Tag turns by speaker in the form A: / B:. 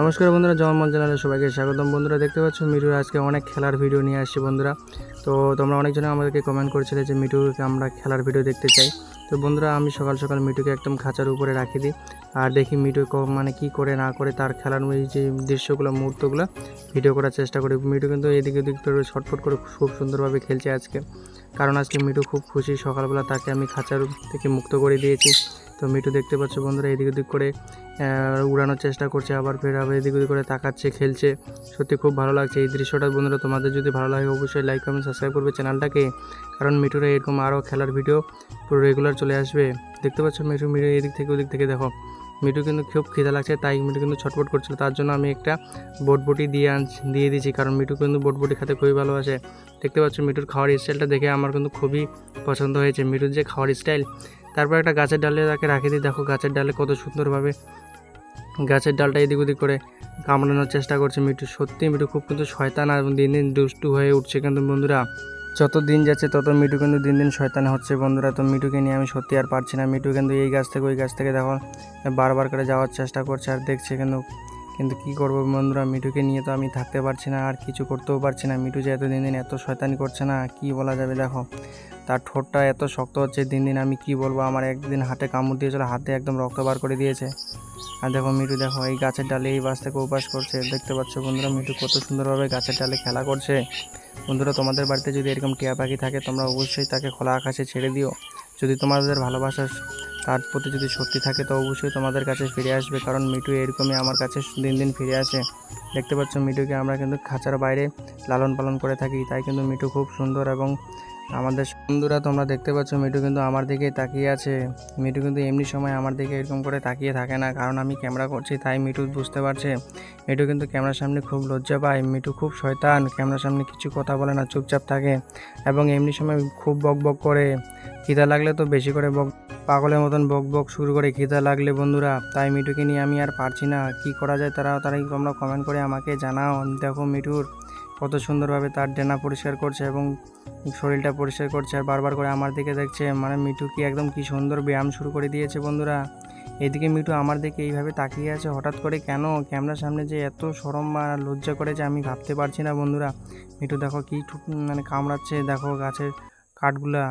A: নমস্কার বন্ধুরা, জমল চ্যানেলে সবাইকে স্বাগতম। বন্ধুরা দেখতে পাচ্ছ মিঠুর আজকে অনেক খেলার ভিডিও নিয়ে আসছি বন্ধুরা। তো তোমরা অনেকজনে আমাদেরকে কমেন্ট করেছিলে যে মিঠুকে আমরা খেলার ভিডিও দেখতে চাই। তো বন্ধুরা আমি সকাল সকাল মিঠুকে একদম খাঁচার উপরে রাখি দিই আর দেখি মিঠু মানে কি করে না করে তার খেলার এই যে দৃশ্যগুলো মুহূর্তগুলো ভিডিও করার চেষ্টা করি। মিঠু কিন্তু এদিক ওদিক করে ছটফট করে খুব সুন্দরভাবে খেলছে আজকে, কারণ আজকে মিঠু খুব খুশি। সকালবেলা তাকে আমি খাঁচার থেকে মুক্ত করে দিয়েছি। তো মিঠু দেখতে পাচ্ছ বন্ধুরা এদিক ওদিক করে উড়ানোর চেষ্টা করছে, আবার ফের আবার এদিক ওদিক করে তাকাচ্ছে, খেলছে। সত্যি খুব ভালো লাগছে এই দৃশ্যটা। বন্ধুরা তোমাদের যদি ভালো লাগে অবশ্যই লাইক কমেন্ট সাবস্ক্রাইব করবে চ্যানেলটাকে, কারণ মিঠুরা এরকম আরও খেলার ভিডিও পুরো রেগুলার চলে আসবে। দেখতে পাচ্ছ মিঠু এদিক থেকে ওদিক থেকে দেখো। মিঠু কিন্তু খুব খিদা লাগছে, তাই মিঠু কিন্তু ছটফট করছিল। তার জন্য আমি একটা বটবটি দিয়ে দিয়েছি, কারণ মিঠু কিন্তু বটবটি খেতে খুবই ভালোবাসে। দেখতে পাচ্ছ মিঠুর খাওয়ার স্টাইলটা দেখে আমার কিন্তু খুবই পছন্দ হয়েছে, মিঠুর যে খাওয়ার স্টাইল। তারপর একটা গাছের ডালে তাকে রাখে দিই। দেখো গাছের ডালে কত সুন্দরভাবে গাছের ডালটা এদিক ওদিক করে কামড়ানোর চেষ্টা করছে মিঠু। সত্যি মিঠু খুব কিন্তু শয়তান আর দিন দিন দুষ্টু হয়ে উঠছে। কিন্তু বন্ধুরা যত দিন যাচ্ছে তত মিঠু কিন্তু দিন দিন শয়তান হচ্ছে বন্ধুরা। তো মিঠুকে নিয়ে আমি সত্যি আর পারছি না। মিঠু কিন্তু এই গাছ থেকে ওই গাছ থেকে দেখো বারবার করে যাওয়ার চেষ্টা করছে আর দেখছে, কিন্তু কিন্তু কী করবো বন্ধুরা, মিঠুকে নিয়ে তো আমি থাকতে পারছি না আর কিছু করতেও পারছি না। মিঠু যে এত দিন দিন এত শয়তানি করছে না, কি বলা যাবে। দেখো তার ঠোঁটটা এত শক্ত হচ্ছে দিন দিন, আমি কি বলবো। আমার একদিন হাতে কামড় দিয়েছিল, হাতে একদম রক্ত বার করে দিয়েছে। আর দেখো মিঠু দেখো এই গাছের ডালে এই বাস থেকে ওপাস করছে। দেখতে পাচ্ছ বন্ধুরা মিঠু কত সুন্দরভাবে গাছের ডালে খেলা করছে। বন্ধুরা তোমাদের বাড়িতে যদি এরকম টিয়া পাখি থাকে তোমরা অবশ্যই তাকে খোলা আকাশে ছেড়ে দিও। যদি তোমাদের ভালোবাসা তার প্রতি যদি সত্যি থাকে তো অবশ্যই তোমাদের কাছে ফিরে আসবে, কারণ মিঠু এরকমই আমার কাছে দিন দিন ফিরে আসে। দেখতে পাচ্ছ মিঠুকে আমরা কিন্তু খাঁচার বাইরে লালন পালন করে থাকি, তাই কিন্তু মিঠু খুব সুন্দর। এবং আমাদের বন্ধুরা তোমরা দেখতে পাচ্ছ মিঠু কিন্তু আমার দিকেই তাকিয়ে আছে। মিঠু কিন্তু এমনি সময় আমার দিকে এরকম করে তাকিয়ে থাকে না, কারণ আমি ক্যামেরা করছি তাই মিঠু বুঝতে পারছে। মিঠু কিন্তু ক্যামেরার সামনে খুব লজ্জা পায়। মিঠু খুব শয়তান, ক্যামেরার সামনে কিছু কথা বলে না, চুপচাপ থাকে এবং এমনি সময় খুব বক বক করে। খিদা লাগলে তো বেশি করে পাগলের মতন বক বক শুরু করে খিদা লাগলে বন্ধুরা। তাই মিঠুকে নিয়ে আমি আর পারছি না। কি করা যায় তারাই তোমরা কমেন্ট করে আমাকে জানাও। দেখো মিঠুর কত সুন্দরভাবে তার ডেনা পরিষ্কার করছে এবং শরীরটা পরিষ্কার করছে আর বারবার করে আমার দিকে দেখছে। মানে মিঠু কি একদম কি সুন্দর ব্যায়াম শুরু করে দিয়েছে বন্ধুরা। এদিকে মিঠু আমার দিকে এইভাবে তাকিয়ে আছে হঠাৎ করে, কেন ক্যামেরার সামনে যে এত শরম বা লজ্জা করে যে আমি ভাবতে পারছি না বন্ধুরা। মিঠু দেখো কি মানে কামড়াচ্ছে, দেখো গাছের কাঠগুলা।